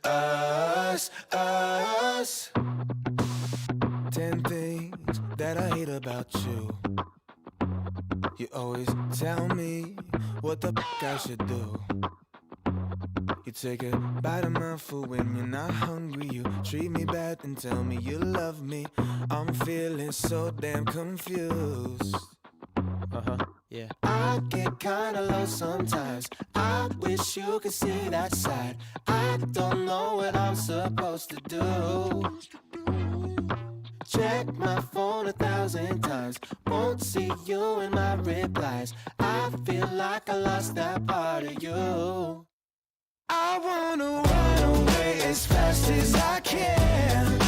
us. 10 things that I hate about you. You always tell me what the fuck I should do. You take a bite of my food when you're not hungry. You treat me bad and tell me you love me. I'm feeling so damn confused. Yeah. I get kinda low sometimes. I wish you could see that side. I don't know what I'm supposed to do. Check my phone 1,000 times. Won't see you in my replies. I feel like I lost that part of you. I wanna run away as fast as I can.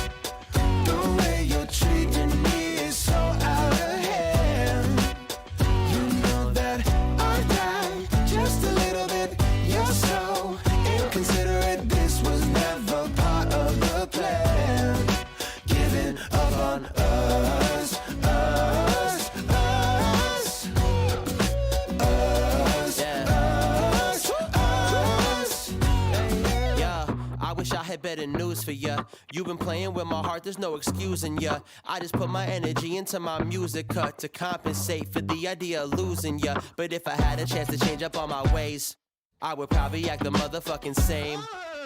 The way you're treating me is so out of hand. You know that I died just a little bit. You're so inconsiderate. This was never part of the plan. Giving up on us, us, us, us, us, us. Yeah, I wish I had better news for ya. You've been playing with my heart, there's no excusing ya. I just put my energy into my music cut to compensate for the idea of losing ya. But if I had a chance to change up all my ways, I would probably act the motherfucking same.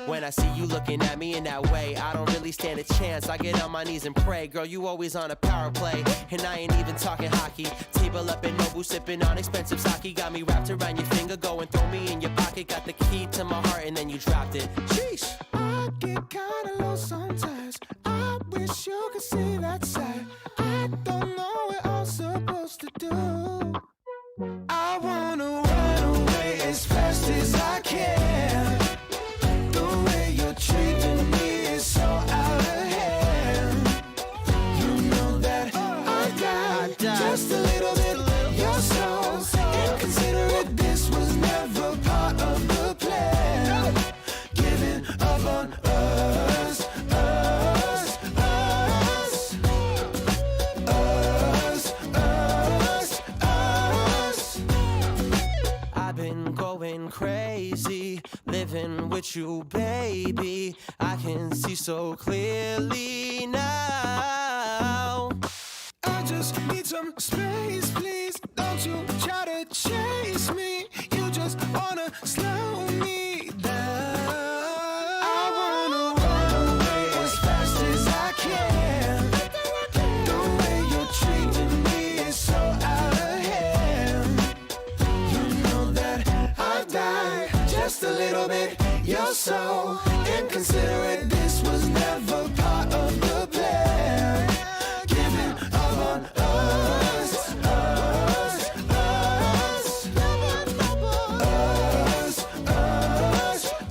When I see you looking at me in that way, I don't really stand a chance. I get on my knees and pray. Girl, you always on a power play, and I ain't even talking hockey. Table up in Nobu, sipping on expensive sake. Got me wrapped around your finger, go and throw me in your pocket. Got the key to my heart, and then you dropped it. Sheesh. I get kinda low sometimes. I wish you could see that side. I don't know what I'm supposed to do. I wanna run away as fast as I can. The way you're treating me is so out of hand. You know that I died just a little bit. You're so inconsiderate. This was never part of the plan. Giving up on us, us, us, us, us, us. I've been going crazy, living with you, baby. I can see so clearly now. I just need some space, please. Don't you try to chase me. You just wanna slow me down. I wanna run away as fast as I can. The way you're treating me is so out of hand. You know that I died just a little bit. You're so inconsiderate. This was never part of the plan. Giving up on us, us, us, us,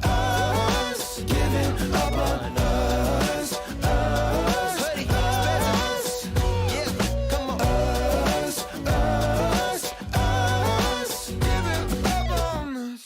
us, giving up on us, us, us, Yeah, come on. us, us, us, giving up on us.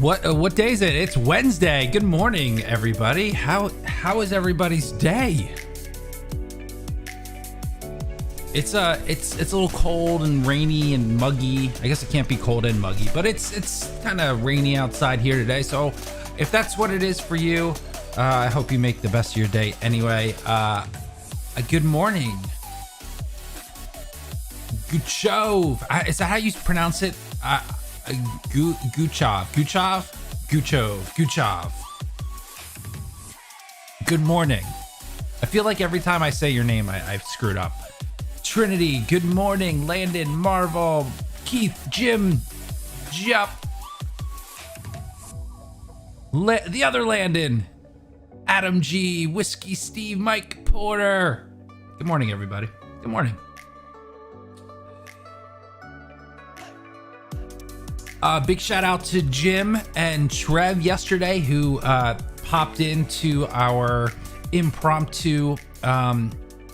What day is it? It's Wednesday. Good morning, everybody. How is everybody's day? It's a little cold and rainy and muggy. I guess it can't be cold and muggy, but it's kind of rainy outside here today. So if that's what it is for you, I hope you make the best of your day. Anyway, good morning. Guchov. Is that how you pronounce it? Guchov. Good morning. I feel like every time I say your name, I've screwed up. Trinity, good morning. Landon, Marvel, Keith, Jim, Jup, the other Landon, Adam G, Whiskey Steve, Mike Porter. Good morning, everybody. Good morning. Big shout out to Jim and Trev yesterday who popped into our impromptu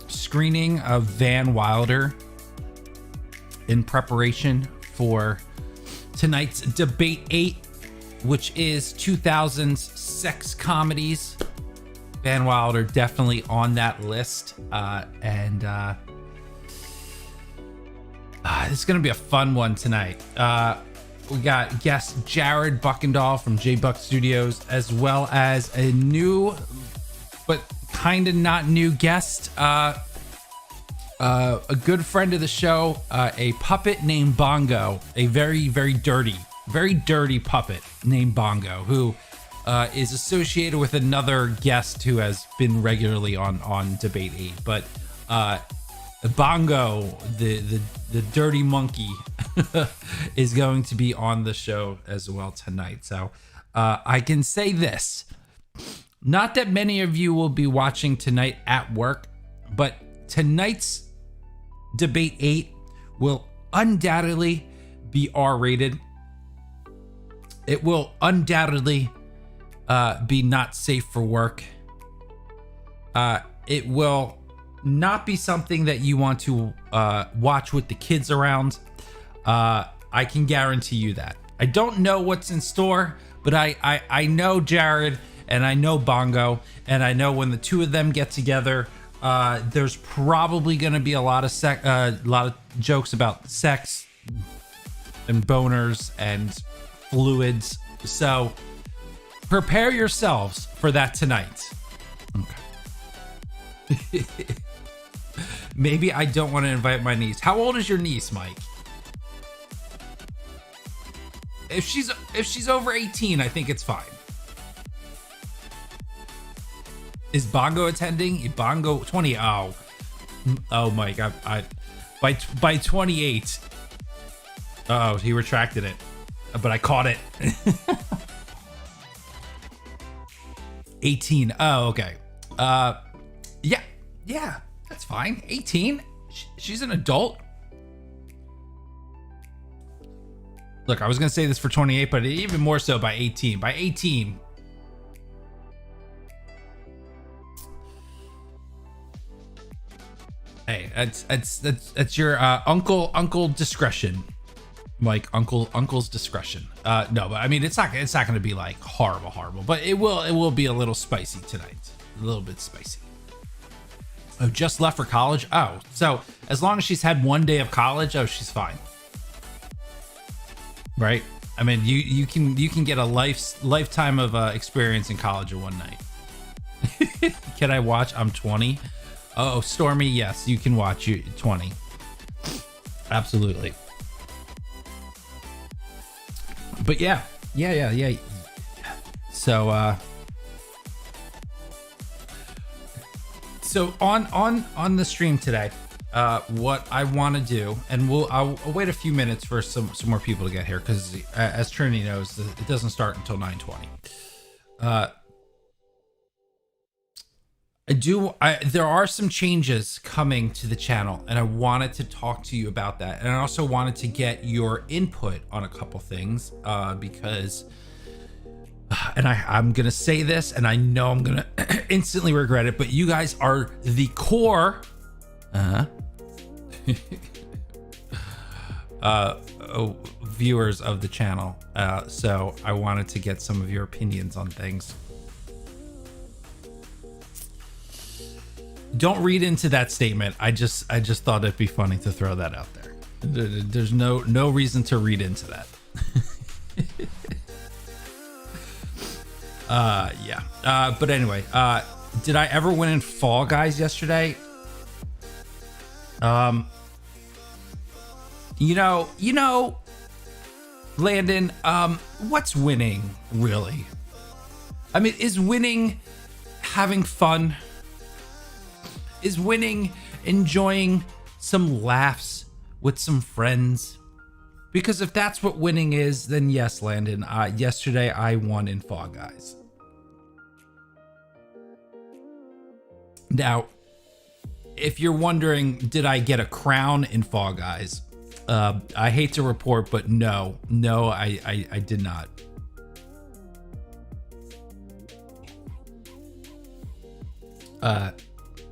screening of Van Wilder in preparation for tonight's Debate 8, which is 2000's sex comedies. Van Wilder definitely on that list. This is going to be a fun one tonight. We got guest Jared Buckendall from J Buck Studios, as well as a new, but kind of not new guest, a good friend of the show, a puppet named Bongo, a very, very dirty puppet named Bongo, who is associated with another guest who has been regularly on Debate 8. But Bongo, the dirty monkey, is going to be on the show as well tonight. So I can say this, not that many of you will be watching tonight at work, but tonight's Debate 8 will undoubtedly be R-rated. It will undoubtedly be not safe for work. It will not be something that you want to watch with the kids around. I can guarantee you that. I don't know what's in store, but I know Jared and I know Bongo, and I know when the two of them get together, there's probably going to be a lot of jokes about sex and boners and fluids. So prepare yourselves for that tonight. Okay. Maybe I don't want to invite my niece. How old is your niece, Mike? If she's over 18, I think it's fine. Is Bongo attending? Bongo 20. Oh, Mike, I by 28. Oh, he retracted it, but I caught it. 18. Oh, okay. Yeah, that's fine. 18. She's an adult. Look, I was gonna say this for 28, but even more so by 18. By 18. Hey, that's your uncle discretion, Mike. Uncle's discretion. No, but I mean it's not gonna be like horrible, but it will be a little spicy tonight, a little bit spicy. Oh, just left for college. Oh, so as long as she's had one day of college, she's fine, right? I mean, you can get a lifetime of experience in college in one night. Can I watch? I'm 20. Oh, Stormy, yes, you can watch. You 20. Absolutely. But yeah. So on the stream today, what I want to do, and I'll wait a few minutes for some more people to get here, because as Trinity knows, it doesn't start until 9:20. There are some changes coming to the channel, and I wanted to talk to you about that. And I also wanted to get your input on a couple things, because, and I'm going to say this, and I know I'm going to instantly regret it, but you guys are the core, viewers of the channel. So I wanted to get some of your opinions on things. Don't read into that statement. I just thought it'd be funny to throw that out there. There's no reason to read into that. But anyway, did I ever win in Fall Guys yesterday? You know, Landon, what's winning really? I mean, is winning having fun? Is winning enjoying some laughs with some friends? Because if that's what winning is, then yes, Landon, yesterday I won in Fall Guys. Now, if you're wondering, did I get a crown in Fall Guys? I hate to report, but no, I did not.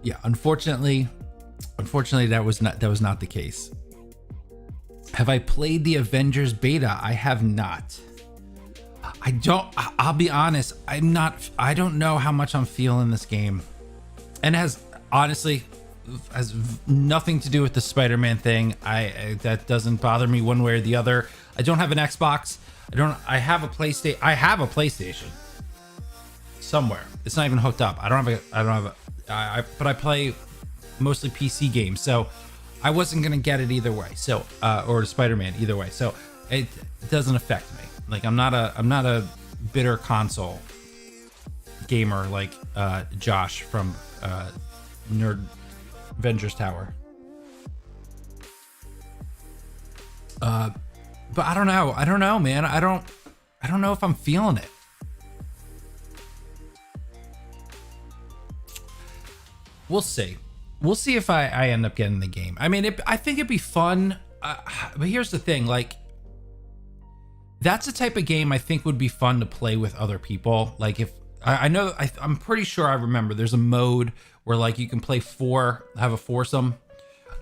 Yeah, unfortunately, that was not the case. Have I played the Avengers beta? I have not. I'll be honest, I don't know how much I'm feeling this game. And has nothing to do with the Spider-Man thing. That doesn't bother me one way or the other. I don't have an Xbox. I have a PlayStation somewhere. It's not even hooked up. But I play mostly PC games, so I wasn't gonna get it either way. So or Spider-Man either way. So it doesn't affect me. Like I'm not a bitter console gamer like Josh from Nerd Avengers Tower. But I don't know, man. I don't know if I'm feeling it. We'll see if I end up getting the game. I mean, I think it'd be fun. But here's the thing, like, that's the type of game I think would be fun to play with other people. Like if I'm pretty sure I remember there's a mode where like you can play have a foursome.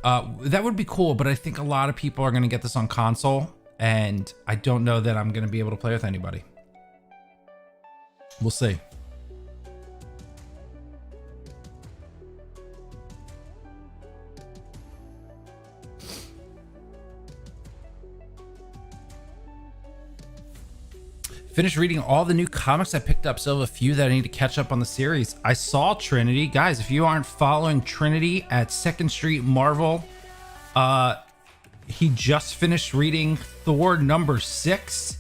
That would be cool, but I think a lot of people are going to get this on console, and I don't know that I'm going to be able to play with anybody. We'll see. Finished reading all the new comics I picked up, so a few that I need to catch up on the series. I saw Trinity. Guys, if you aren't following Trinity at 2nd Street Marvel, he just finished reading Thor #6,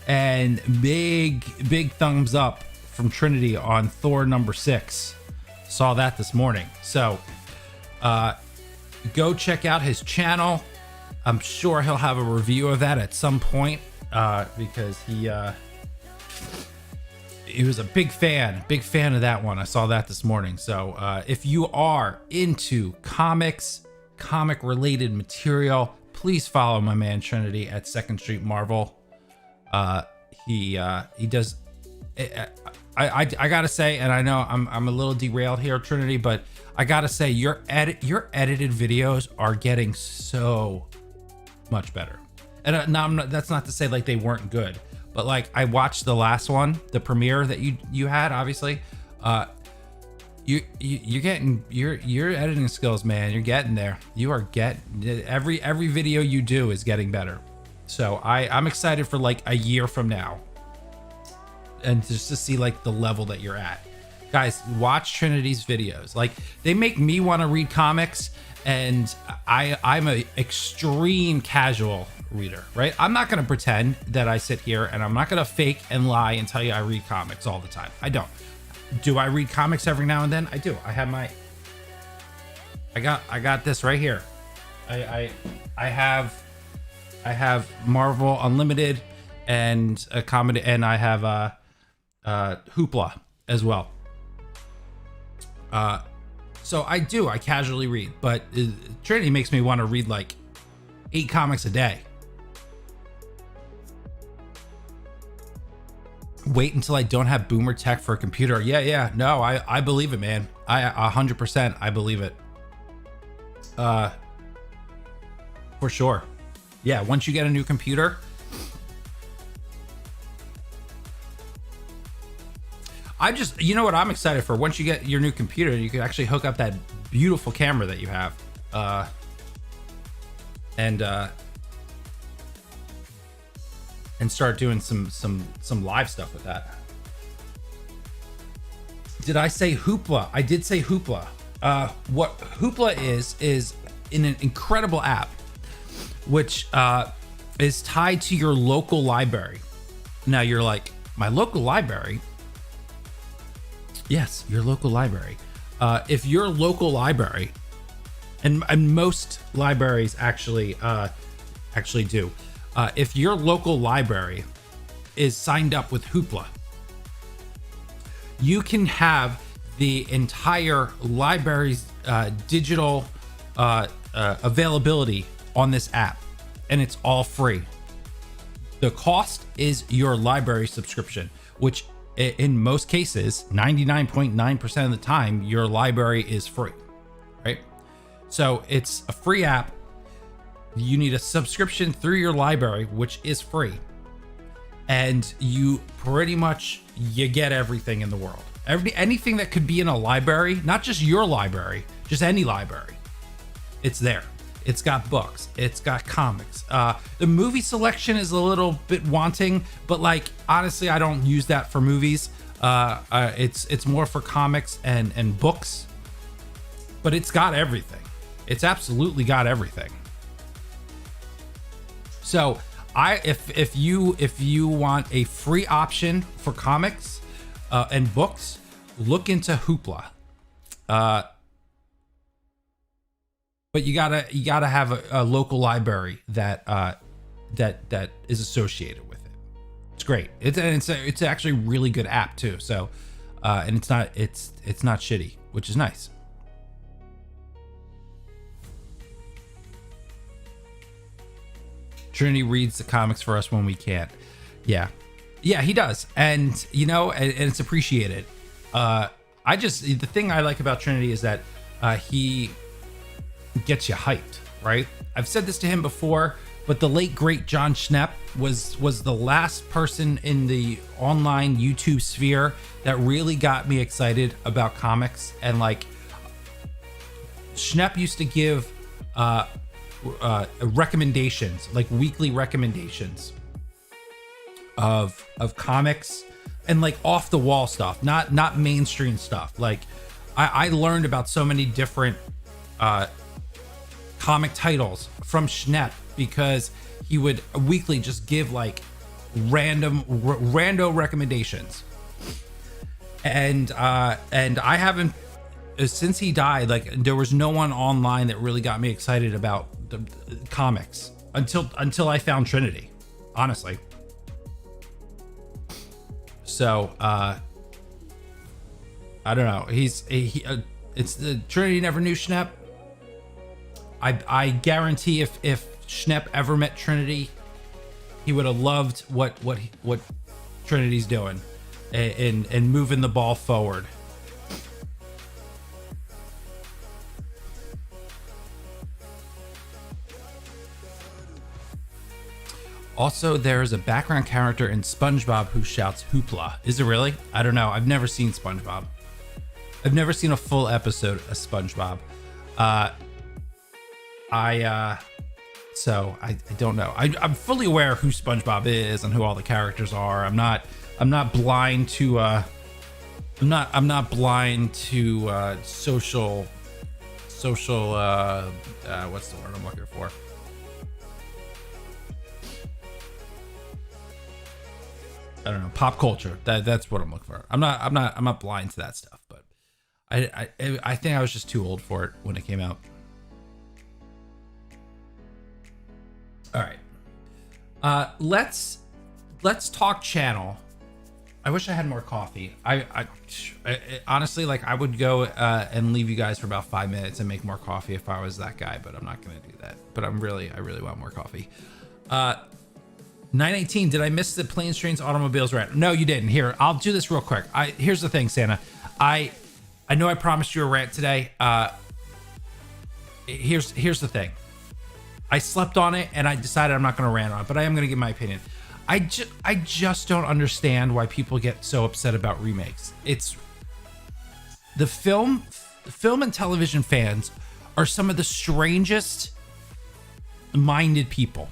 and big thumbs up from Trinity on Thor #6. Saw that this morning. So go check out his channel. I'm sure he'll have a review of that at some point, because he was a big fan of that one. I saw that this morning. So if you are into comics, comic related material, please follow my man Trinity at 2nd Street Marvel. He does. I gotta say, and I know I'm a little derailed here, Trinity, but I gotta say your edited videos are getting so much better. And that's not to say like they weren't good. But like I watched the last one, the premiere that you had, obviously. You're getting your editing skills, man. You're getting there. You are every video you do is getting better. So I'm excited for like a year from now, and just to see like the level that you're at. Guys, watch Trinity's videos. Like they make me want to read comics, and I'm a extreme casual reader, right? I'm not going to pretend that I sit here, and I'm not going to fake and lie and tell you I read comics all the time. I don't. Do I read comics every now and then? I do. I have I got this right here. I have Marvel Unlimited and a comedy, and I have Hoopla as well. So I casually read, but Trinity makes me want to read like 8 comics a day. Wait until I don't have boomer tech for a computer. Yeah. No, I believe it, man. I 100% I believe it. For sure. Yeah, once you get a new computer, you know what I'm excited for? Once you get your new computer, you can actually hook up that beautiful camera that you have. And start doing some live stuff with that. Did I say Hoopla? I did say Hoopla. What Hoopla is in an incredible app, which is tied to your local library. Now you're like, my local library? Yes, your local library. If your local library, and most libraries actually do. If your local library is signed up with Hoopla, you can have the entire library's digital availability on this app. and it's all free. The cost is your library subscription, which in most cases, 99.9% of the time, your library is free, right? So it's a free app. You need a subscription through your library, which is free. And you pretty much, you get everything in the world. Anything that could be in a library, not just your library, just any library, it's there. It's got books, it's got comics. The movie selection is a little bit wanting, but like, honestly, I don't use that for movies. It's more for comics and books, but it's got everything. It's absolutely got everything. So if you want a free option for comics and books, look into Hoopla. But you gotta have a local library that is associated with it. It's great. It's actually a really good app too. So, and it's not shitty, which is nice. Trinity reads the comics for us when we can't. Yeah, he does, and and it's appreciated. The thing I like about Trinity is that he gets you hyped, right? I've said this to him before, but the late great John Schnepp was the last person in the online YouTube sphere that really got me excited about comics. And like, Schnepp used to give recommendations, like weekly recommendations of comics, and like off the wall stuff, not mainstream stuff. Like I learned about so many different comic titles from Schnepp because he would weekly just give like rando recommendations. And I haven't, since he died, like there was no one online that really got me excited about the comics until I found Trinity, honestly. So I don't know. It's the Trinity never knew Schnepp. I guarantee if Schnepp ever met Trinity, he would have loved what Trinity's doing and moving the ball forward. Also, there is a background character in SpongeBob who shouts "Hoopla." Is it really? I don't know. I've never seen SpongeBob. I've never seen a full episode of SpongeBob. So I don't know. I'm fully aware who SpongeBob is and who all the characters are. I'm not blind to I'm not blind to social what's the word I'm looking for? I don't know, pop culture. That's what I'm looking for. I'm not blind to that stuff, but I think I was just too old for it when it came out. All right. Let's talk channel. I wish I had more coffee. I honestly, like, I would go and leave you guys for about 5 minutes and make more coffee if I was that guy, but I'm not gonna do that. But I really want more coffee. 918, did I miss the planes, trains, automobiles rant? No, you didn't. Here, I'll do this real quick. Here's the thing, Santa. I know I promised you a rant today. Here's the thing. I slept on it and I decided I'm not going to rant on it, but I am going to give my opinion. I just don't understand why people get so upset about remakes. It's the film and television fans are some of the strangest minded people.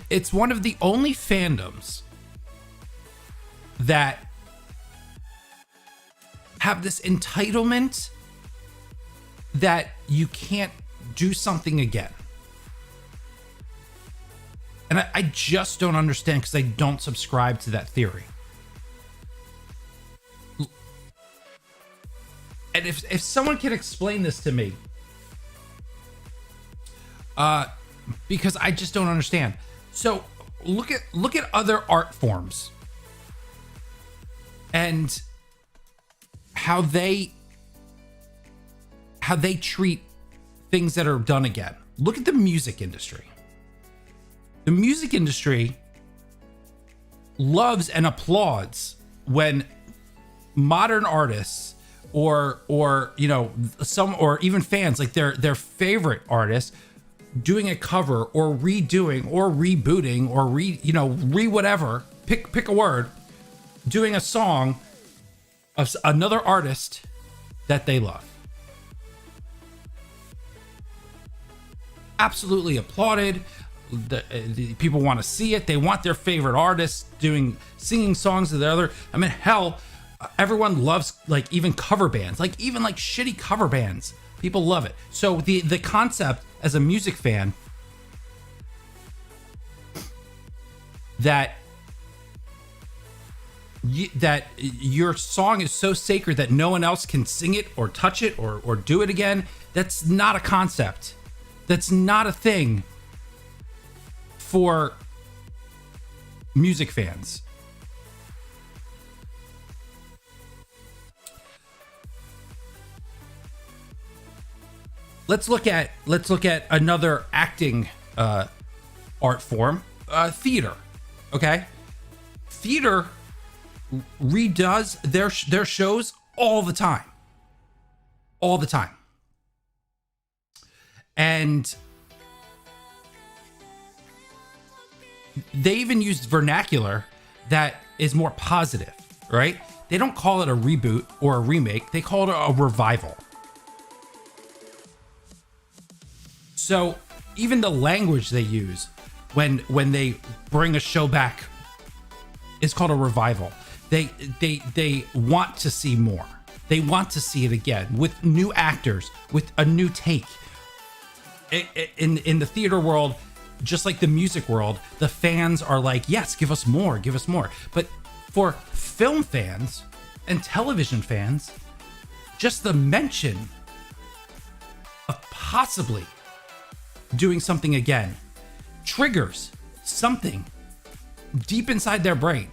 It's one of the only fandoms that have this entitlement that you can't do something again. And I just don't understand, because I don't subscribe to that theory. And if someone can explain this to me, because I just don't understand. So look at other art forms and how they treat things that are done again. look at the music industry. The music industry loves and applauds when modern artists or you know, some, or even fans, like their favorite artists doing a cover or redoing or rebooting or whatever, pick a word, doing a song of another artist that they love. Absolutely applauded. The people want to see it. They want their favorite artists singing songs of the other. I mean, hell, everyone loves, like, even cover bands, like even like shitty cover bands. People love it. So the concept as a music fan that your song is so sacred that no one else can sing it or touch it or do it again, that's not a concept. That's not a thing for music fans. Let's look at another acting art form, theater. Okay, theater redoes their shows all the time, and they even used vernacular that is more positive, right? They don't call it a reboot or a remake, they call it a revival. So even the language they use when they bring a show back is called a revival. They want to see more. They want to see it again with new actors, with a new take. In the theater world, just like the music world, the fans are like, yes, give us more, give us more. But for film fans and television fans, just the mention of possibly doing something again triggers something deep inside their brain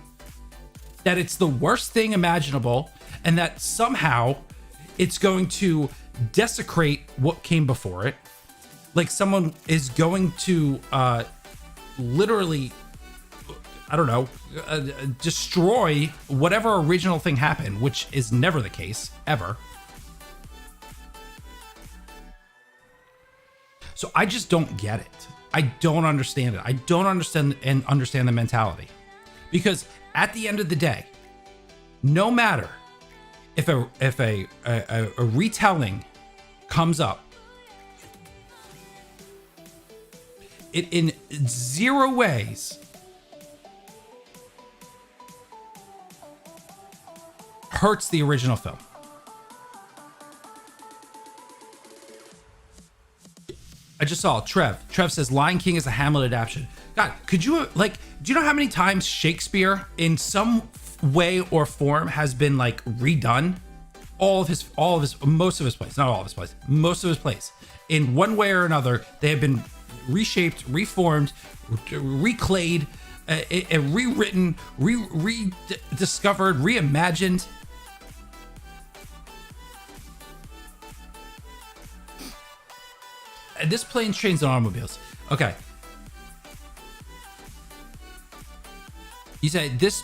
that it's the worst thing imaginable and that somehow it's going to desecrate what came before it. Like someone is going to literally, I don't know, destroy whatever original thing happened, which is never the case, ever. So I just don't get it. I don't understand it. I don't understand the mentality. Because at the end of the day, no matter if a retelling comes up, it in zero ways hurts the original film. I just saw Trev says Lion King is a Hamlet adaptation. God, could you, like, do you know how many times Shakespeare in some way or form has been like redone? Most of his plays, not all of his plays, most of his plays, in one way or another, they have been reshaped, reformed, reclayed, rewritten, rediscovered, reimagined. And this Planes, Trains, and Automobiles. Okay. You said this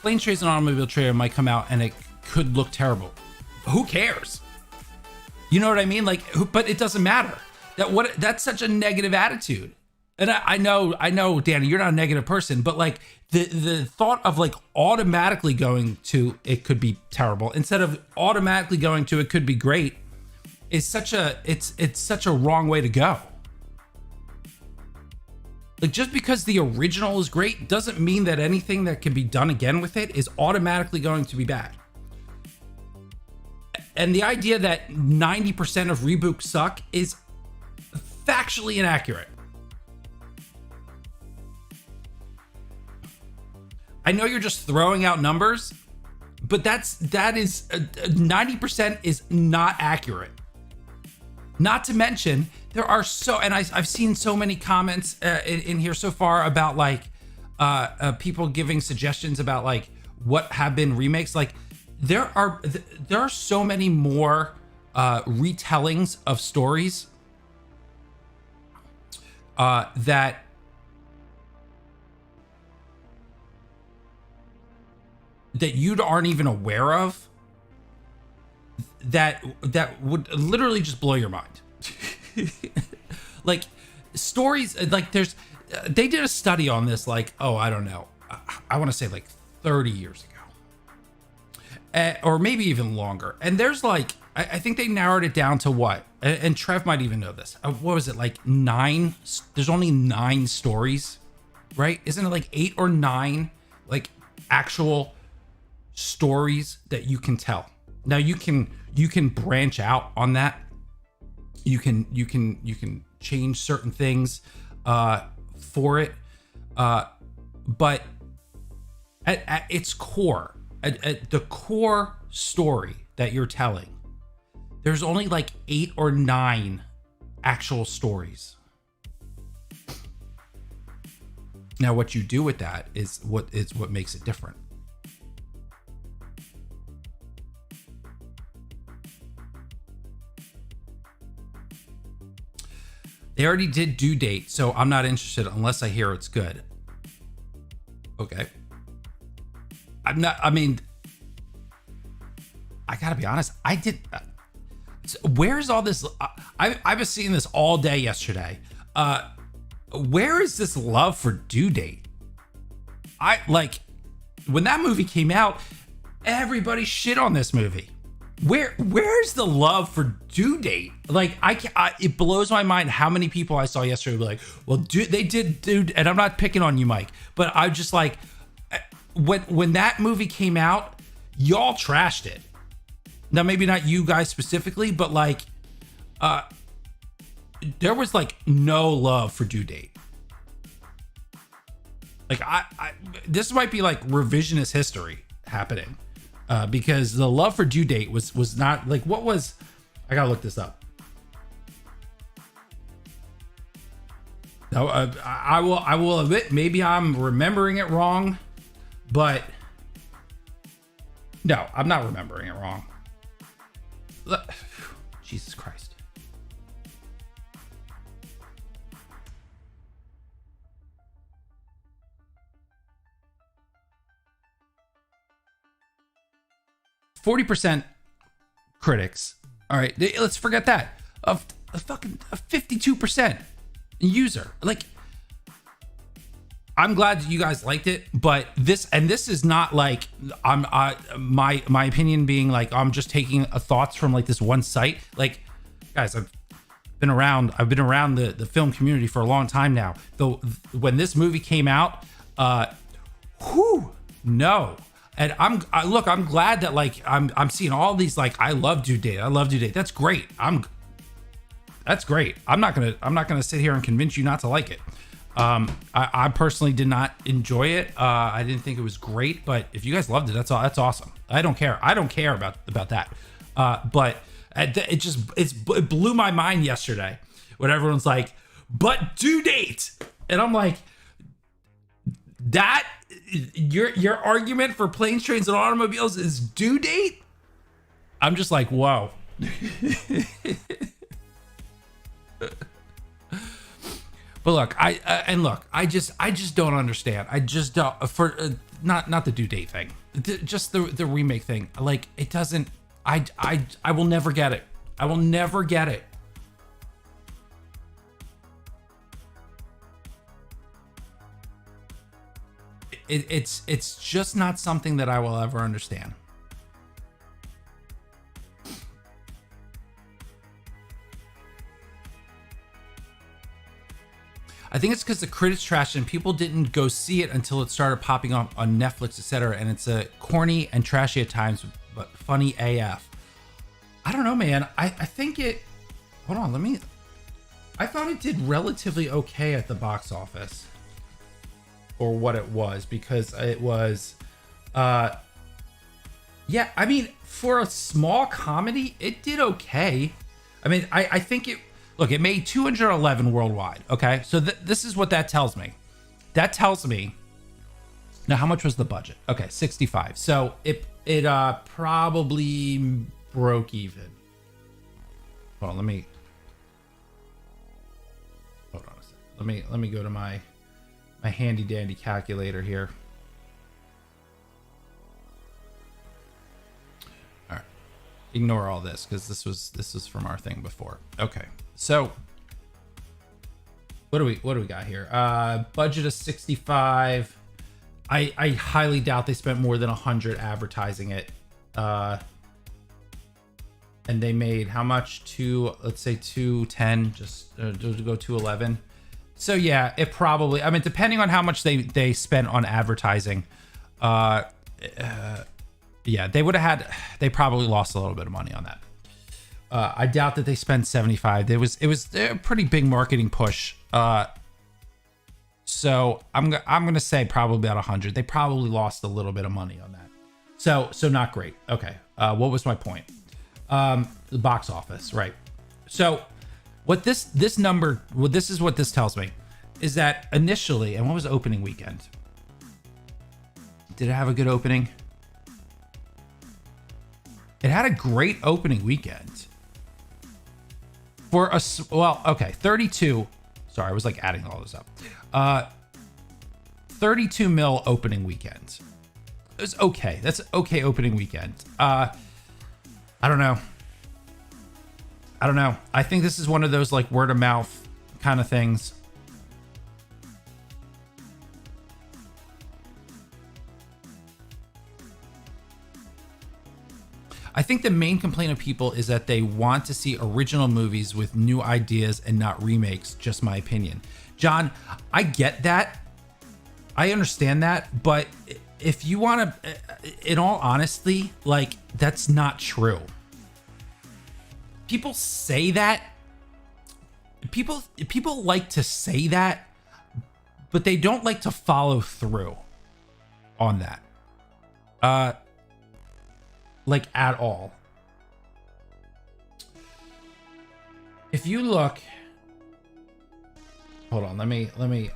Planes, Trains, and Automobile trailer might come out and it could look terrible. Who cares? You know what I mean? Like, but it doesn't matter. That's such a negative attitude. And I know, Danny, you're not a negative person, but like the thought of like automatically going to it could be terrible instead of automatically going to it could be great is such a it's such a wrong way to go. Like, just because the original is great doesn't mean that anything that can be done again with it is automatically going to be bad. And the idea that 90% of reboots suck is factually inaccurate. I know you're just throwing out numbers, but that is 90% is not accurate. Not to mention, there are and I've seen so many comments in here so far about like people giving suggestions about like what have been remakes. Like there are so many more retellings of stories that you aren't even aware of, that would literally just blow your mind. Like stories, like there's they did a study on this, like, oh, I don't know, I want to say like 30 years ago, or maybe even longer, and there's like I think they narrowed it down to what, and Trev might even know this, what was it, like 9, there's only 9 stories, right? Isn't it like 8 or 9 like actual stories that you can tell? Now you can branch out on that. You can change certain things for it, but at its core, at the core story that you're telling, there's only like 8 or 9 actual stories. Now what you do with that is what makes it different. They already did Due Date, so I'm not interested unless I hear it's good. Okay. I mean, I gotta be honest, I did. Where's all this? I was seeing this all day yesterday. Where is this love for Due Date? I like when that movie came out, everybody shit on this movie. Where's the love for Due Date? Like it blows my mind how many people I saw yesterday were like, well, they did, dude, and I'm not picking on you, Mike, but I just like when that movie came out, y'all trashed it. Now maybe not you guys specifically, but like there was like no love for Due Date. Like I this might be like revisionist history happening. Because the love for Due Date was not like, what was, I gotta look this up. No, I will admit, maybe I'm remembering it wrong, but no, I'm not remembering it wrong. Jesus Christ. %, critics. All right, let's forget that. Of a fucking 52% user. Like, I'm glad that you guys liked it, but this is not like my opinion being like I'm just taking thoughts from like this one site. Like, guys, I've been around the film community for a long time now. Though when this movie came out, no. And I'm glad that like I'm seeing all these like I love Due Date. That's great. That's great. I'm not gonna sit here and convince you not to like it. I personally did not enjoy it. I didn't think it was great, but if you guys loved it, that's awesome. I don't care about that. But it blew my mind yesterday when everyone's like, but Due Date, and I'm like, that your argument for planes, trains, and automobiles is Due Date? I'm just like, whoa. But look, I just don't understand. I just don't, for not the Due Date thing, just the remake thing. Like, it doesn't. I will never get it. I will never get it. It's just not something that I will ever understand. I think it's because the critics trashed and people didn't go see it until it started popping up on Netflix, etc. And it's a corny and trashy at times, but funny AF. I don't know, man. I think it. Hold on, I thought it did relatively okay at the box office, or what it was, because it was. Yeah, I mean, for a small comedy, it did okay. I mean, I think it. Look, it made 211 worldwide. Okay, so this is what that tells me. That tells me. Now, how much was the budget? Okay, 65. So it probably broke even. Hold on, let me let me go to my handy dandy calculator here. All right, ignore all this because this was from our thing before. Okay, so what do we got here? Budget of 65. I highly doubt they spent more than 100 advertising it. And they made how much? Let's say 210, just to go 211. So yeah, it probably, I mean, depending on how much they spent on advertising, yeah, they probably lost a little bit of money on that. I doubt that they spent 75. It was a pretty big marketing push. So I'm gonna say probably about 100. They probably lost a little bit of money on that. So not great. Okay. What was my point? The box office, right? So what this number, well, this is what this tells me, is that initially, and what was opening weekend? Did it have a good opening? It had a great opening weekend. For a, well, okay, 32. Sorry, I was like adding all this up. 32 mil opening weekend. It was okay. That's okay opening weekend. I don't know. I think this is one of those like word of mouth kind of things. I think the main complaint of people is that they want to see original movies with new ideas and not remakes. Just my opinion. John, I get that. I understand that. But if you want to, in all honesty, like, that's not true. People say that. People like to say that, but they don't like to follow through on that. Like at all. If you look, hold on, let me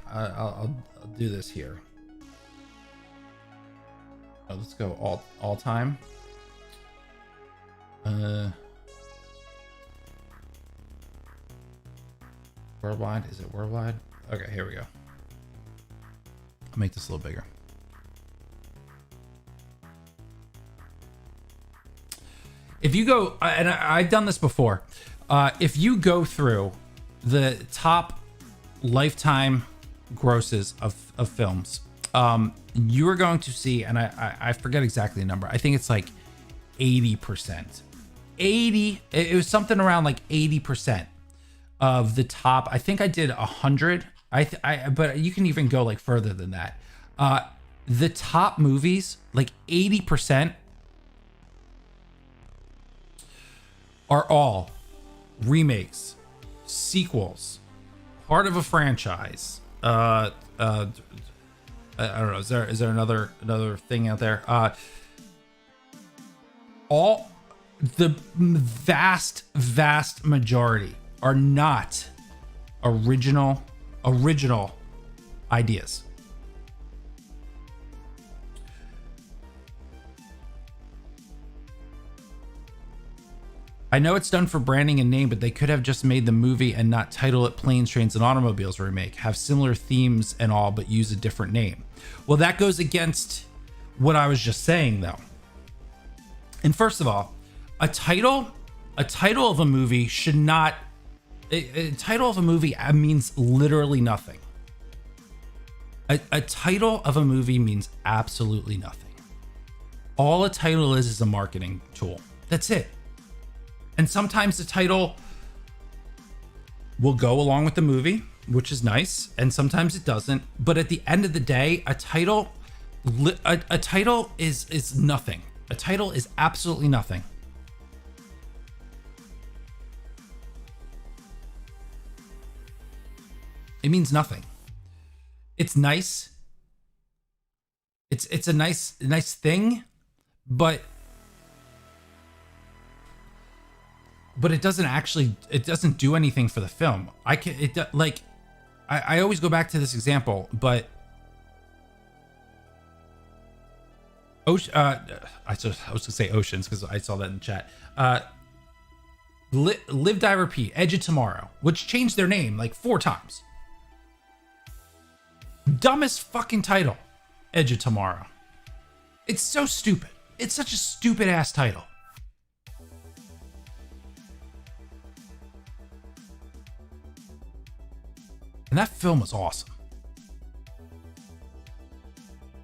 I'll do this here. Oh, let's go all time. Worldwide, is it worldwide? Okay, here we go. I'll make this a little bigger. If you go, and I've done this before, if you go through the top lifetime grosses of films, you are going to see, and I forget exactly the number. I think it's like 80%. It was something around like 80% of the top. I think I did 100. But you can even go like further than that. The top movies, like 80%. Are all remakes, sequels, part of a franchise. I don't know. Is there another thing out there? All the vast majority are not original ideas. I know it's done for branding and name, but they could have just made the movie and not title it Planes, Trains, and Automobiles Remake. Have similar themes and all, but use a different name. Well, that goes against what I was just saying, though. And first of all, a title of a movie should not. A title of a movie means literally nothing. A title of a movie means absolutely nothing. All a title is a marketing tool. That's it. And sometimes the title will go along with the movie, which is nice, and sometimes it doesn't. But at the end of the day, a title is nothing. A title is absolutely nothing. It means nothing. It's nice. It's a nice thing, but it doesn't do anything for the film. I always go back to this example, but I was gonna say Oceans because I saw that in the chat. Live Die Repeat, Edge of Tomorrow, which changed their name like 4 times. Dumbest fucking title. Edge of Tomorrow. It's so stupid. It's such a stupid ass title. And that film was awesome.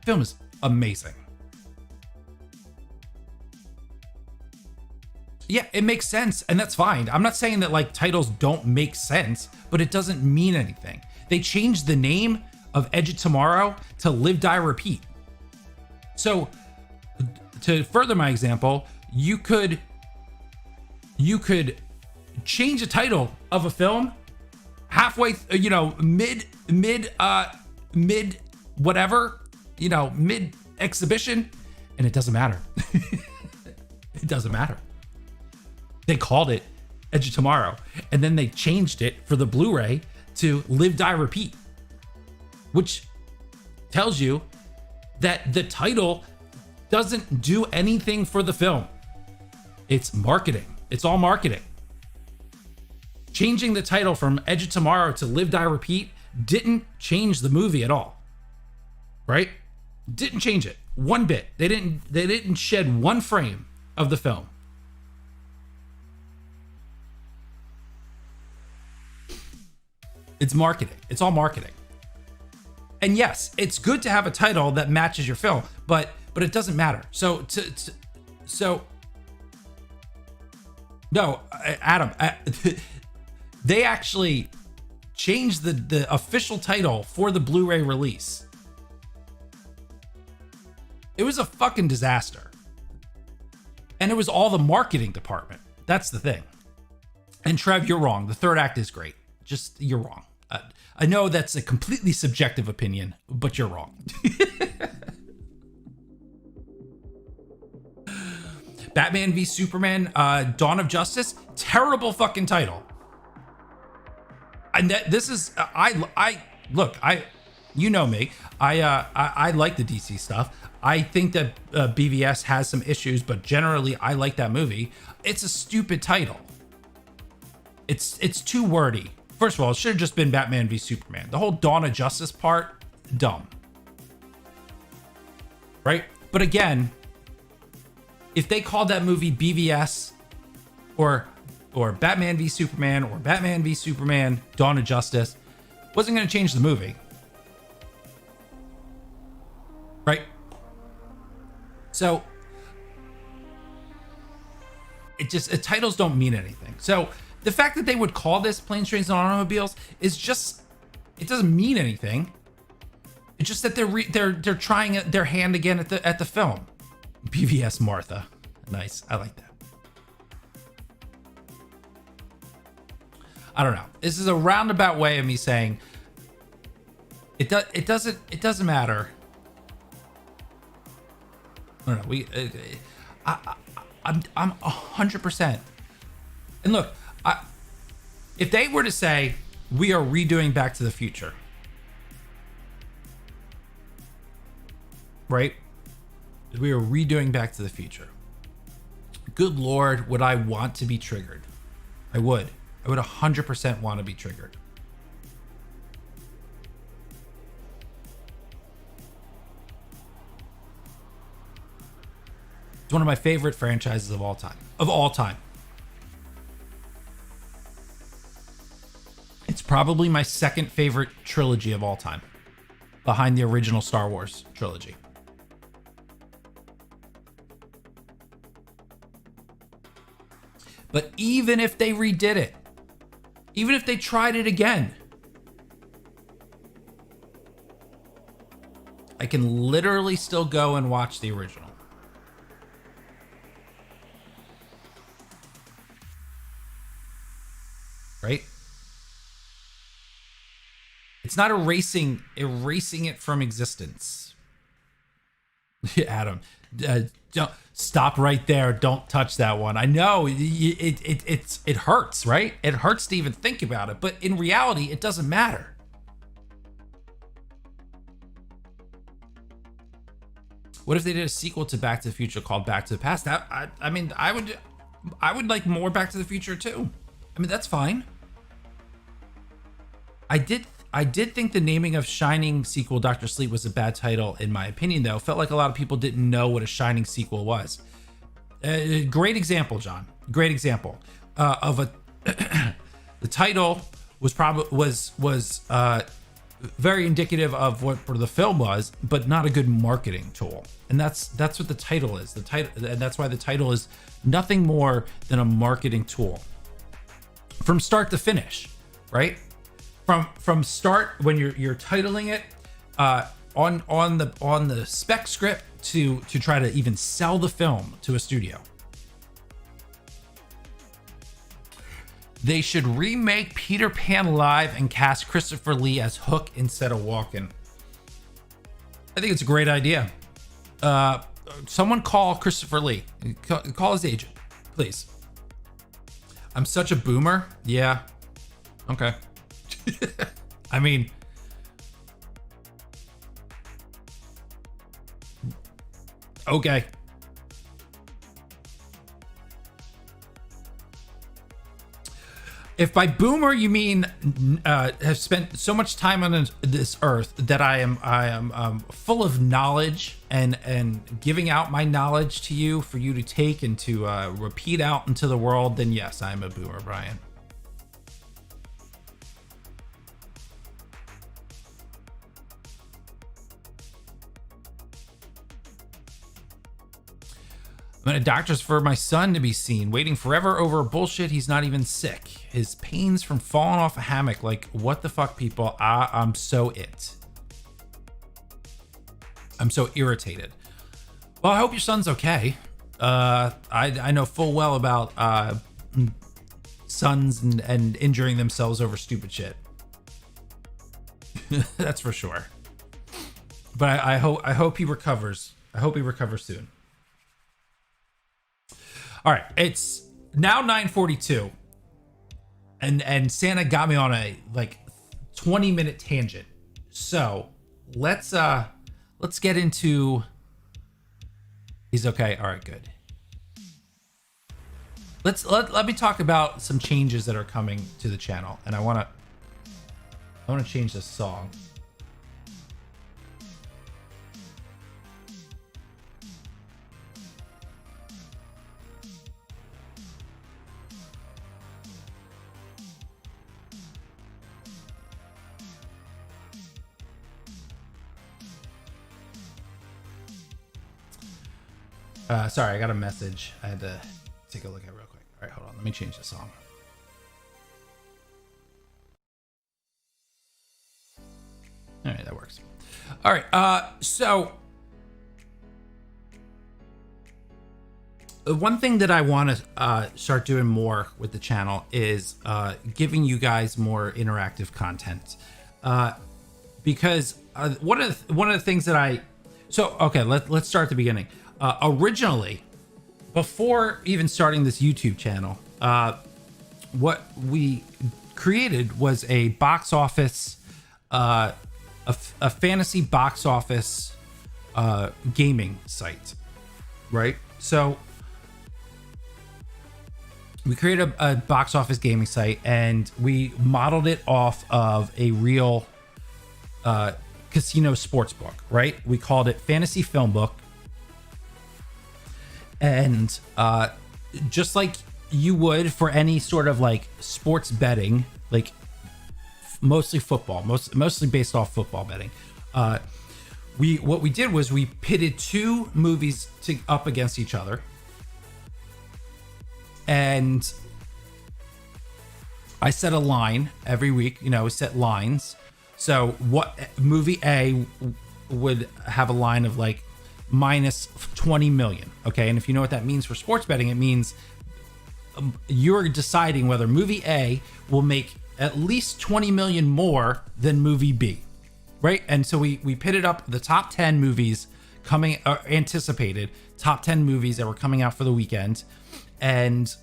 Film is amazing. Yeah, it makes sense, and that's fine. I'm not saying that like titles don't make sense, but it doesn't mean anything. They changed the name of Edge of Tomorrow to Live, Die, Repeat. So, to further my example, you could change the title of a film halfway, mid whatever, mid exhibition, and it doesn't matter. It doesn't matter. They called it Edge of Tomorrow, and then they changed it for the Blu-ray to Live, Die, Repeat, which tells you that the title doesn't do anything for the film. It's marketing. It's all marketing. Changing the title from Edge of Tomorrow to Live, Die, Repeat didn't change the movie at all. Right? Didn't change it one bit. They didn't shed one frame of the film. It's marketing. It's all marketing. And yes, it's good to have a title that matches your film, but it doesn't matter. No, Adam, they actually changed the official title for the Blu-ray release. It was a fucking disaster. And it was all the marketing department. That's the thing. And Trev, you're wrong. The third act is great. Just, you're wrong. I know that's a completely subjective opinion, but you're wrong. Batman v Superman, Dawn of Justice, terrible fucking title. And this is, you know me, I like the DC stuff. I think that BVS has some issues, but generally I like that movie. It's a stupid title. It's too wordy. First of all, it should have just been Batman v Superman. The whole Dawn of Justice part, dumb. Right? But again, if they called that movie BVS or Batman v Superman or Batman v Superman Dawn of Justice, wasn't going to change the movie. Right? So titles don't mean anything. So the fact that they would call this Planes, Trains, and Automobiles is just, it doesn't mean anything. It's just that they're trying their hand again at the film. BVS Martha. Nice. I like that. I don't know. This is a roundabout way of me saying it doesn't matter. I don't know. I'm 100%. And look, if they were to say we are redoing Back to the Future, right? We are redoing Back to the Future. Good Lord, would I want to be triggered? I would 100% want to be triggered. It's one of my favorite franchises of all time. Of all time. It's probably my second favorite trilogy of all time, behind the original Star Wars trilogy. But even if they redid it, even if they tried it again, I can literally still go and watch the original. Right? It's not erasing it from existence. Adam, don't stop right there. Don't touch that one. I know it hurts, right? It hurts to even think about it, but in reality, it doesn't matter. What if they did a sequel to Back to the Future called Back to the Past? I mean, I would like more Back to the Future too. I mean, that's fine. I did think the naming of Shining sequel Dr. Sleep was a bad title, in my opinion, though. Felt like a lot of people didn't know what a Shining sequel was. Great example, John. Great example of a. The title was very indicative of what the film was, but not a good marketing tool. And that's what the title is. The title, and that's why the title is nothing more than a marketing tool from start to finish, right? From start when you're titling it on the spec script to try to even sell the film to a studio. They should remake Peter Pan live and cast Christopher Lee as Hook instead of Walken. I think it's a great idea. Someone call Christopher Lee. Call his agent, please. I'm such a boomer. Yeah. Okay. I mean, okay. If by boomer you mean have spent so much time on this earth that I am full of knowledge and giving out my knowledge to you for you to take and to repeat out into the world, then yes, I'm a boomer, Brian. I'm at a doctor's for my son to be seen, waiting forever over bullshit. He's not even sick. His pains from falling off a hammock. Like, what the fuck, people? I'm so I'm so irritated. Well, I hope your son's okay. I know full well about sons and injuring themselves over stupid shit. That's for sure. But I hope he recovers. I hope he recovers soon. All right, it's now 9:42, and Santa got me on a 20-minute tangent. So let's get into. He's okay. All right, good. Let me talk about some changes that are coming to the channel, and I want to change this song. Sorry, I got a message. I had to take a look at it real quick. All right, hold on. Let me change the song. All right, that works. All right, so one thing that I want to start doing more with the channel is giving you guys more interactive content, because one of the things that let's start at the beginning. Originally, before even starting this YouTube channel, what we created was a box office, a fantasy box office gaming site, right? So we created a box office gaming site, and we modeled it off of a real casino sports book, right? We called it Fantasy Film Book. And just like you would for any sort of sports betting, mostly football, mostly based off football betting, what we did was we pitted two movies up against each other, and I set a line every week. We set lines. So what movie A would have a line of minus 20 million. Okay. And if you know what that means for sports betting, it means you're deciding whether movie A will make at least 20 million more than movie B. Right. And so we pitted up the top 10 movies anticipated top 10 movies that were coming out for the weekend. And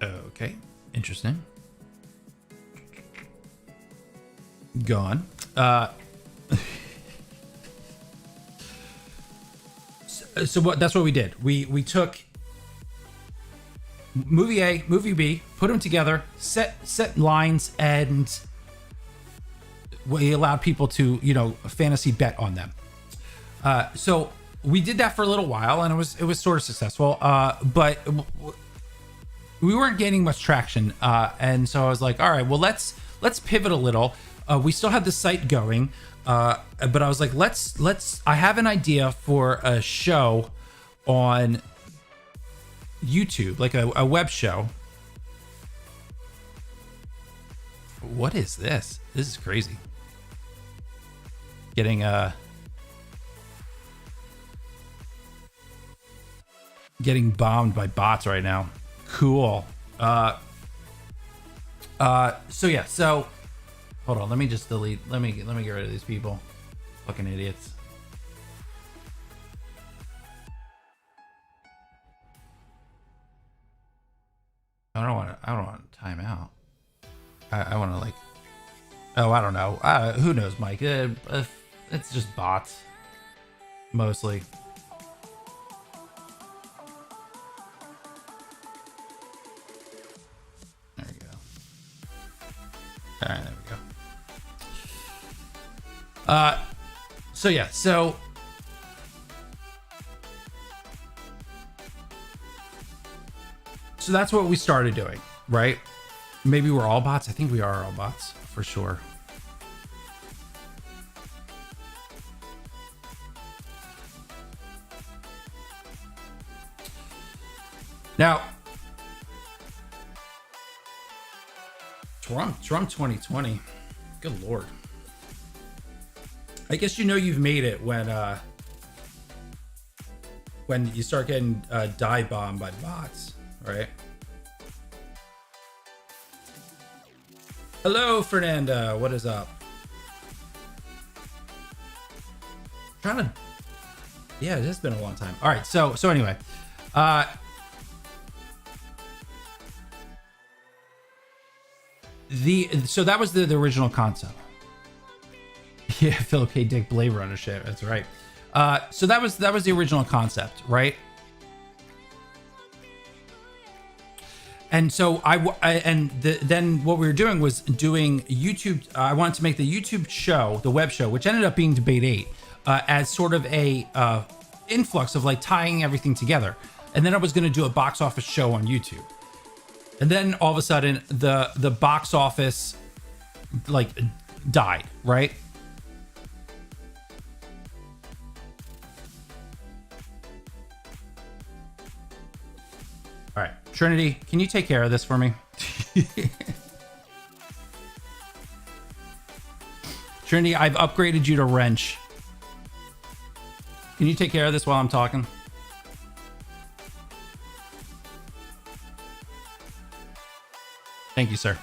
okay. Interesting. Gone. that's what we did. We took movie A, movie B, put them together, set lines, and we allowed people to, fantasy bet on them. So we did that for a little while, and it was sort of successful. But we weren't gaining much traction, and so I was like, all right, well, let's pivot a little. We still have the site going, but I was like, let's. I have an idea for a show on YouTube, like a web show. What is this? This is crazy. Getting bombed by bots right now. Cool. So yeah, so hold on, let me just delete. Let me get rid of these people. Fucking idiots. I don't want to time out. I want to like. Oh, I don't know. Who knows, Mike? It's just bots, mostly. There we go. All right, there we go. So yeah, so that's what we started doing, right? Maybe we're all bots. I think we are all bots for sure. Now, Trump 2020. Good Lord. I guess you've made it when you start getting dive bombed by bots, right? Hello, Fernanda. What is up? Yeah, it has been a long time. All right, so anyway, so that was the original concept. Yeah, Philip K. Dick Blade Runner shit. That's right. So that was the original concept, right? And so then what we were doing was doing YouTube. I wanted to make the YouTube show, the web show, which ended up being Debate 8, as sort of a influx of like tying everything together. And then I was going to do a box office show on YouTube. And then all of a sudden the box office like died, right? All right, Trinity, can you take care of this for me? Trinity, I've upgraded you to wrench. Can you take care of this while I'm talking? Thank you, sir.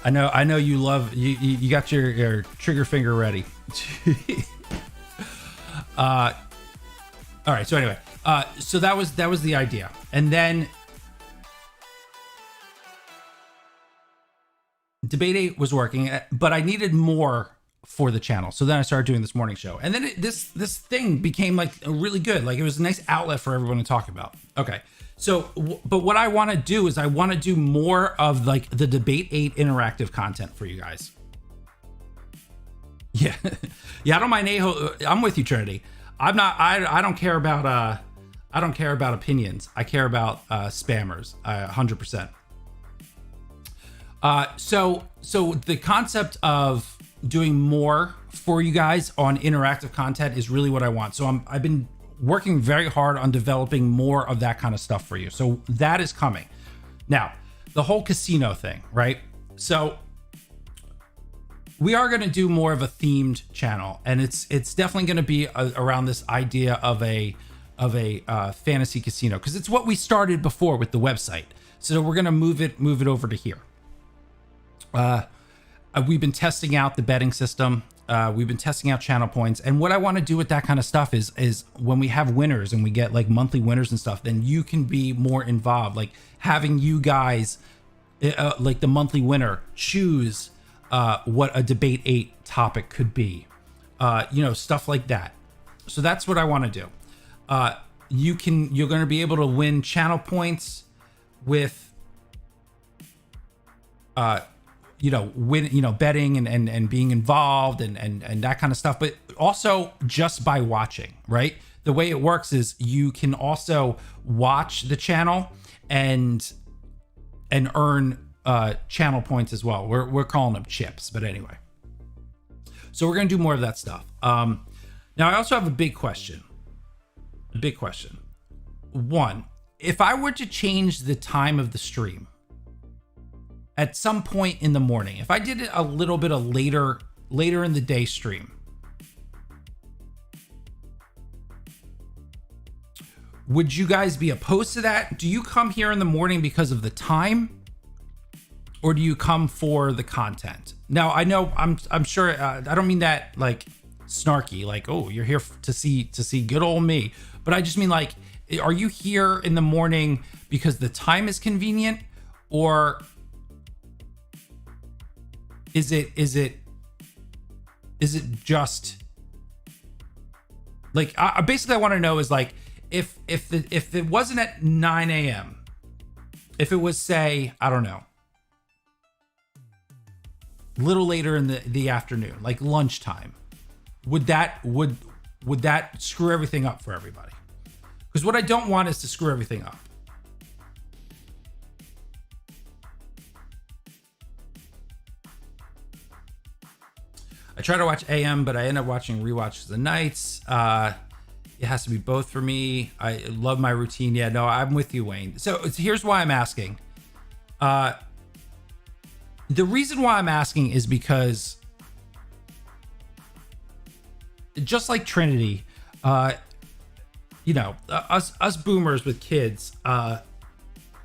I know you love you got your trigger finger ready. All right, so anyway, so that was the idea. And then Debate 8 was working, but I needed more for the channel. So then I started doing this morning show. And then this thing became like really good. Like it was a nice outlet for everyone to talk about. Okay. So, but what I want to do is I want to do more of like the Debate 8 interactive content for you guys. Yeah. Yeah. I don't mind. I'm with you, Trinity. I don't care about opinions. I care about spammers. 100%. So the concept of doing more for you guys on interactive content is really what I want. So I've been working very hard on developing more of that kind of stuff for you. So that is coming. Now, the whole casino thing, right? So we are going to do more of a themed channel, and it's definitely going to be around this idea of a fantasy casino, because it's what we started before with the website. So we're going to move it over to here. We've been testing out the betting system. We've been testing out channel points, and what I want to do with that kind of stuff is when we have winners and we get like monthly winners and stuff, then you can be more involved, like having you guys like the monthly winner choose what a Debate 8 topic could be, stuff like that. So that's what I want to do. You're going to be able to win channel points with, betting and being involved and that kind of stuff, but also just by watching, right? The way it works is you can also watch the channel and earn channel points as well. We're calling them chips, but anyway. So we're gonna do more of that stuff. Now I also have a big question. One, if I were to change the time of the stream at some point in the morning, if I did it a little bit of later in the day stream, would you guys be opposed to that? Do you come here in the morning because of the time, or do you come for the content? Now, I know I'm sure I don't mean that like snarky, like, oh, you're here to see good old me, but I just mean like, are you here in the morning because the time is convenient, or is it just like, basically I want to know is like, if it wasn't at 9 a.m., if it was, say, I don't know, a little later in the afternoon, like lunchtime, would that screw everything up for everybody? Because what I don't want is to screw everything up. I try to watch AM, but I end up watching rewatches the nights. It has to be both for me. I love my routine. Yeah, no, I'm with you, Wayne. So here's why I'm asking. The reason why I'm asking is because, just like Trinity, us boomers with kids,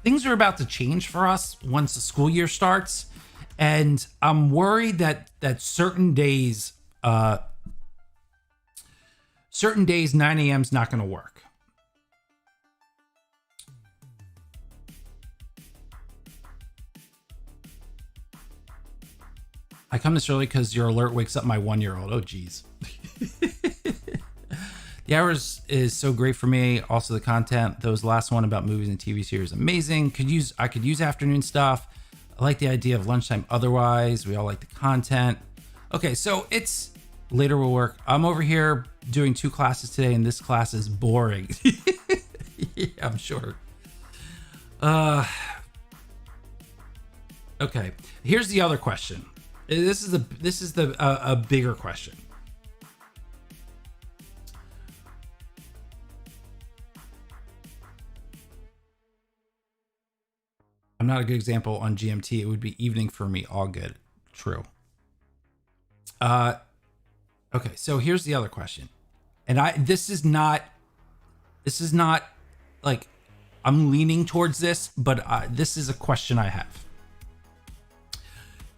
things are about to change for us once the school year starts, and I'm worried that certain days 9 a.m. is not going to work. I come this early because your alert wakes up my 1-year-old. Oh, geez. The hours is so great for me. Also, the content, those last one about movies and TV series, amazing. I could use afternoon stuff. I like the idea of lunchtime. Otherwise, we all like the content. Okay, so it's later will work. I'm over here doing 2 classes today, and this class is boring. Yeah, I'm sure. Okay, here's the other question. This is a bigger question. I'm not a good example on GMT. It would be evening for me. All good. True. Okay, so here's the other question. And this is not like I'm leaning towards this, but this is a question I have.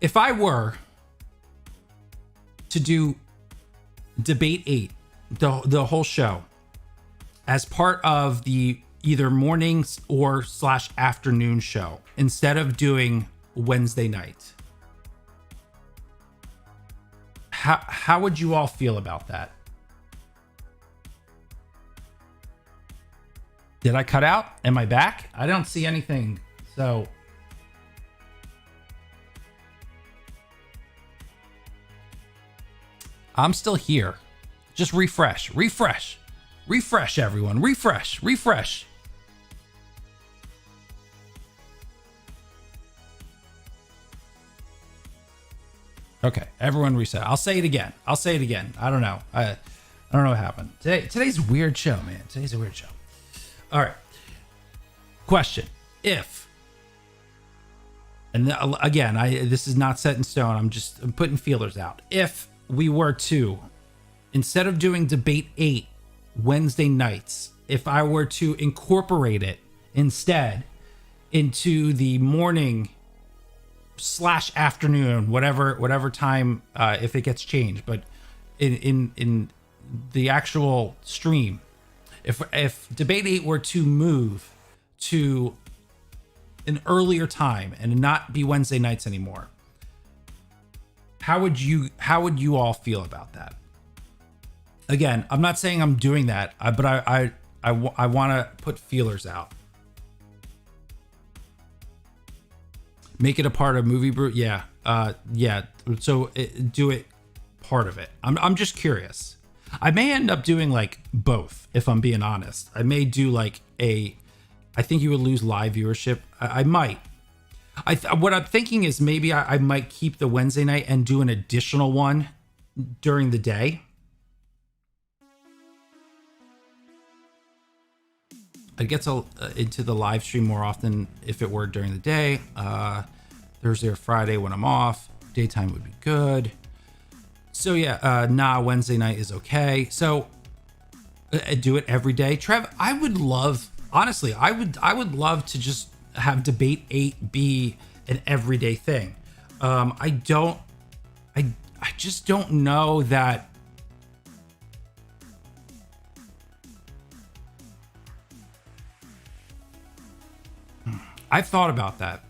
If I were to do Debate 8, the whole show, as part of the either mornings or / afternoon show, instead of doing Wednesday night, how would you all feel about that? Did I cut out? Am I back? I don't see anything. So I'm still here. Just refresh, everyone. Refresh. Okay, everyone reset. I'll say it again. I don't know. I don't know what happened. Today's a weird show, man. Today's a weird show. All right. Question. If, and again, this is not set in stone. I'm putting feelers out. If we were to, instead of doing Debate 8 Wednesday nights, if I were to incorporate it instead into the morning / afternoon, whatever time, if it gets changed, but in the actual stream, if Debate 8 were to move to an earlier time and not be Wednesday nights anymore, how would you all feel about that? Again, I'm not saying I'm doing that, but I want to put feelers out. Make it a part of Movie Brew. Yeah. Yeah. So do it part of it. I'm just curious. I may end up doing like both, if I'm being honest. I may do like I think you would lose live viewership. I might. What I'm thinking is maybe I might keep the Wednesday night and do an additional one during the day. I'd get into the live stream more often if it were during the day. Thursday or Friday when I'm off. Daytime would be good. So yeah, Wednesday night is okay. So do it every day. Trev, I would love, honestly, I would love to just have Debate 8 be an everyday thing. I just don't know that. I've thought about that.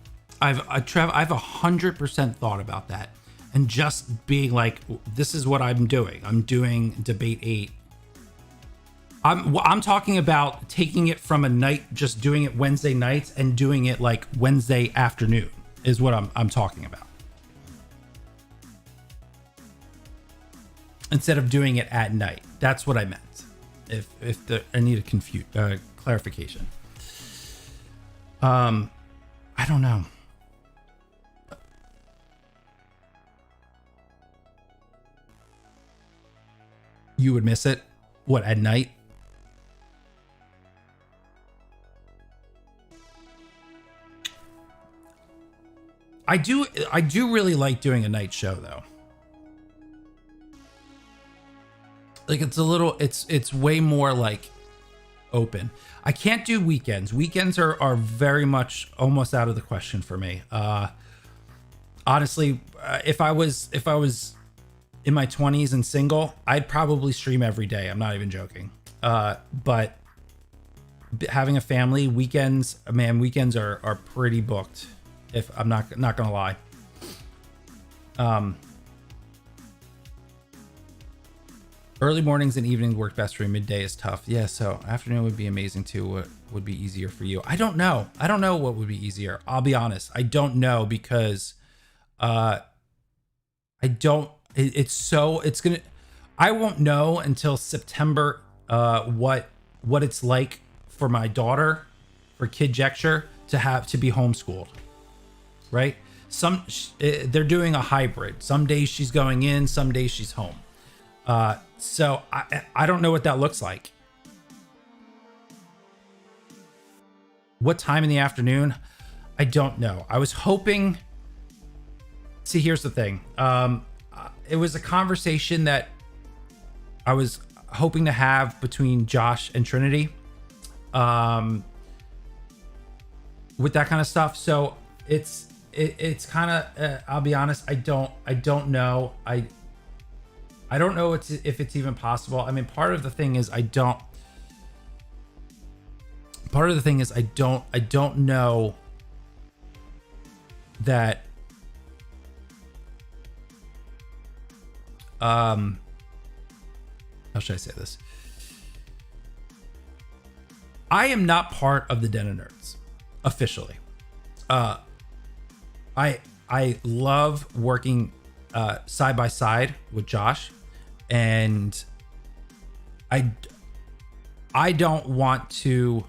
Trev, I've 100% thought about that, and just being like, this is what I'm doing. I'm doing Debate 8. I'm talking about taking it from a night, just doing it Wednesday nights and doing it like Wednesday afternoon is what I'm talking about. Instead of doing it at night. That's what I meant. I need a clarification. I don't know. You would miss it? What, at night? I do really like doing a night show though. Like it's way more like open. I can't do weekends. Weekends are very much almost out of the question for me. Honestly, if I was in my 20s and single, I'd probably stream every day. I'm not even joking. But having a family, weekends are pretty booked. If I'm not gonna lie. Early mornings and evenings work best for me. Midday is tough. Yeah, so afternoon would be amazing too. What would be easier for you? I don't know. I don't know what would be easier. I'll be honest. I don't know because I won't know until September what it's like for my daughter, for Kid Jecture, to be homeschooled. Right? They're doing a hybrid. Some days she's going in, some days she's home. So I don't know what that looks like. What time in the afternoon? I don't know. I was hoping. See, here's the thing. It was a conversation that I was hoping to have between Josh and Trinity. With that kind of stuff. So it's kind of. I'll be honest. I don't know. I don't know if it's even possible. I mean, part of the thing is I don't know that how should I say this? I am not part of the Den of Nerds officially. I love working side by side with Josh, and I don't want to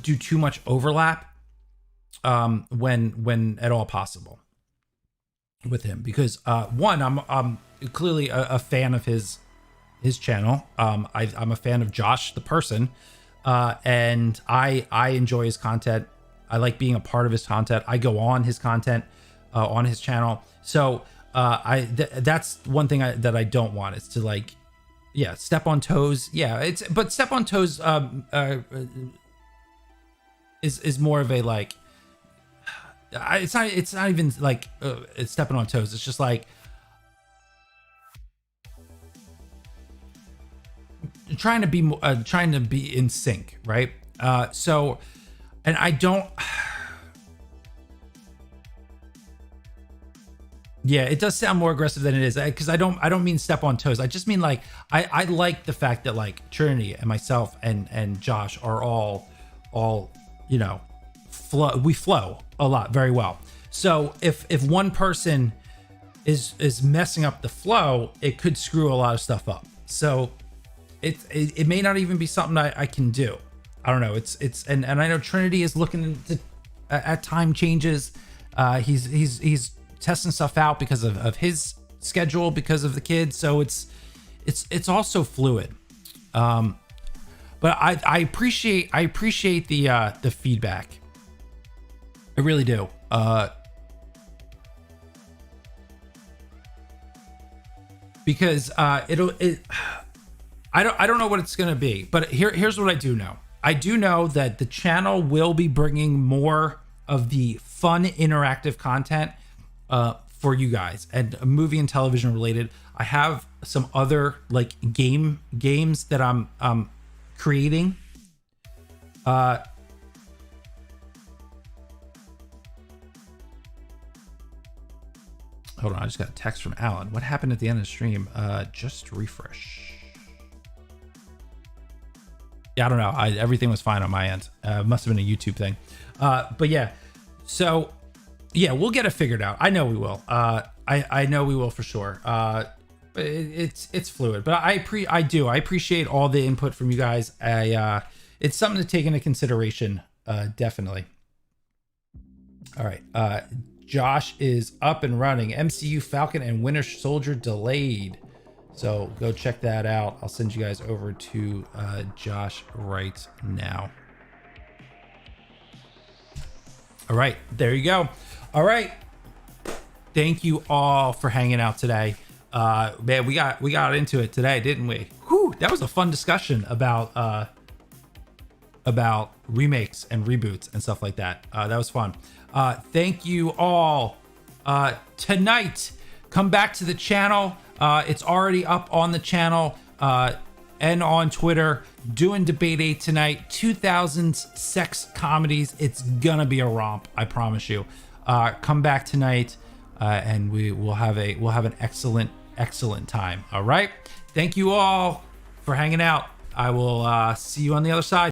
do too much overlap when at all possible with him, because one, I'm clearly a fan of his channel. I'm a fan of Josh the person, and I enjoy his content. I like being a part of his content. I go on his content on his channel. So that's one thing that I don't want, is to like, yeah, step on toes. Yeah, but step on toes is more of a like, it's not even like it's stepping on toes. It's just like trying to be in sync, right? So, and I don't. Yeah, it does sound more aggressive than it is, because I don't mean step on toes. I just mean like I like the fact that like Trinity and myself and Josh are all you know, we flow a lot very well. So if one person is messing up the flow, it could screw a lot of stuff up. So it may not even be something I can do. I don't know. And I know Trinity is looking to at time changes. He's testing stuff out because of his schedule, because of the kids. So it's also fluid. But I appreciate the feedback. I really do. Because I don't know what it's gonna be, but here's what I do know. I do know that the channel will be bringing more of the fun interactive content for you guys, and movie and television related. I have some other like games that I'm creating. Hold on, I just got a text from Alan. What happened at the end of the stream? Just refresh. Yeah, I don't know. Everything was fine on my end. Must have been a YouTube thing. But yeah, so yeah, we'll get it figured out. I know we will. I know we will for sure. It's fluid, but I appreciate all the input from you guys. It's something to take into consideration. Definitely. All right. Josh is up and running. MCU Falcon and Winter Soldier delayed. So go check that out. I'll send you guys over to Josh right now. All right, there you go. All right. Thank you all for hanging out today. Man, we got into it today, didn't we? Whew, that was a fun discussion about remakes and reboots and stuff like that. That was fun. Thank you all. Tonight, come back to the channel. It's already up on the channel and on Twitter. Doing Debate 8 tonight. 2000s sex comedies. It's gonna be a romp, I promise you. Come back tonight, and we'll have an excellent time. All right. Thank you all for hanging out. I will see you on the other side.